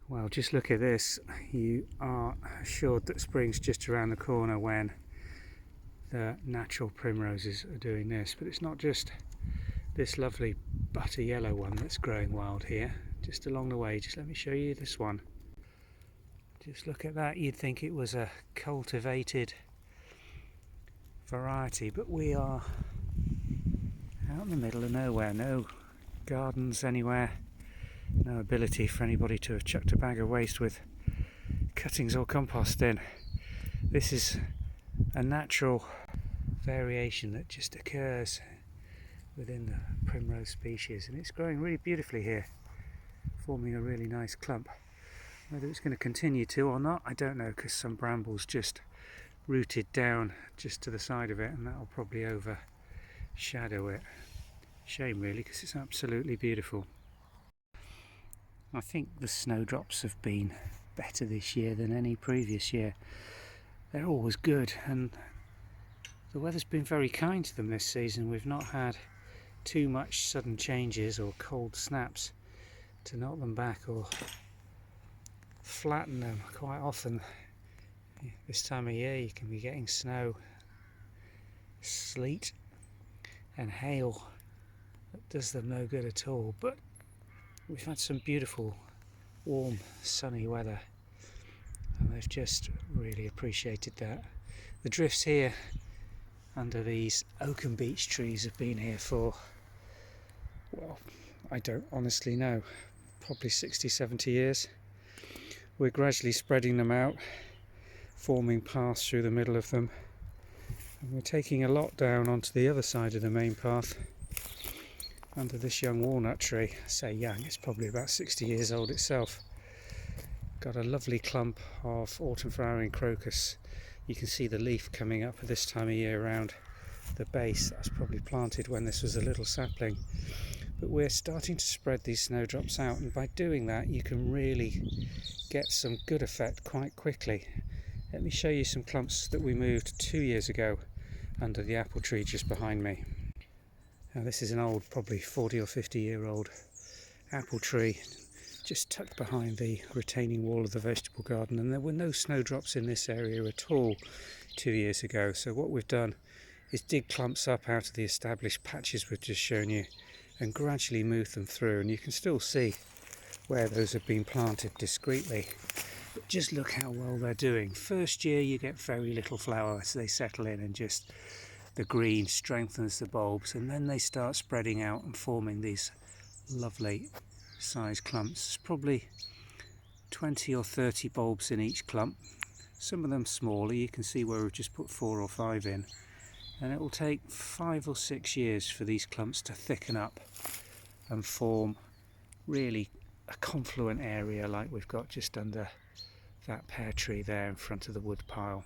Well, just look at this. You are assured that spring's just around the corner when the natural primroses are doing this. But it's not just this lovely butter yellow one that's growing wild here. Just along the way, just let me show you this one. Just look at that. You'd think it was a cultivated variety, but we are out in the middle of nowhere. No gardens anywhere. No ability for anybody to have chucked a bag of waste with cuttings or compost in. This is a natural variation that just occurs within the primrose species, and it's growing really beautifully here, forming a really nice clump. Whether it's going to continue to or not, I don't know, because some brambles just rooted down just to the side of it, and that'll probably overshadow it. Shame really, because it's absolutely beautiful. I think the snowdrops have been better this year than any previous year. They're always good, and the weather's been very kind to them this season. We've not had too much sudden changes or cold snaps to knock them back or flatten them. Quite often this time of year you can be getting snow, sleet and hail that does them no good at all, but we've had some beautiful warm sunny weather and they've just really appreciated that. The drifts here under these oak and beech trees have been here for, well, I don't honestly know, probably 60-70 years. We're gradually spreading them out, forming paths through the middle of them, and we're taking a lot down onto the other side of the main path under this young walnut tree. I say young, it's probably about 60 years old itself. Got a lovely clump of autumn flowering crocus. You can see the leaf coming up at this time of year around the base. That was probably planted when this was a little sapling. But we're starting to spread these snowdrops out, and by doing that you can really get some good effect quite quickly. Let me show you some clumps that we moved 2 years ago under the apple tree just behind me. Now this is an old, probably 40 or 50 year old apple tree just tucked behind the retaining wall of the vegetable garden, and there were no snowdrops in this area at all 2 years ago. So what we've done is dig clumps up out of the established patches we've just shown you and gradually move them through, and you can still see where those have been planted discreetly. But just look how well they're doing. First year you get very little flower as they settle in, and just the green strengthens the bulbs, and then they start spreading out and forming these lovely sized clumps. There's probably 20 or 30 bulbs in each clump, some of them smaller. You can see where we've just put 4 or 5 in, and it will take 5 or 6 years for these clumps to thicken up and form really a confluent area like we've got just under that pear tree there in front of the wood pile.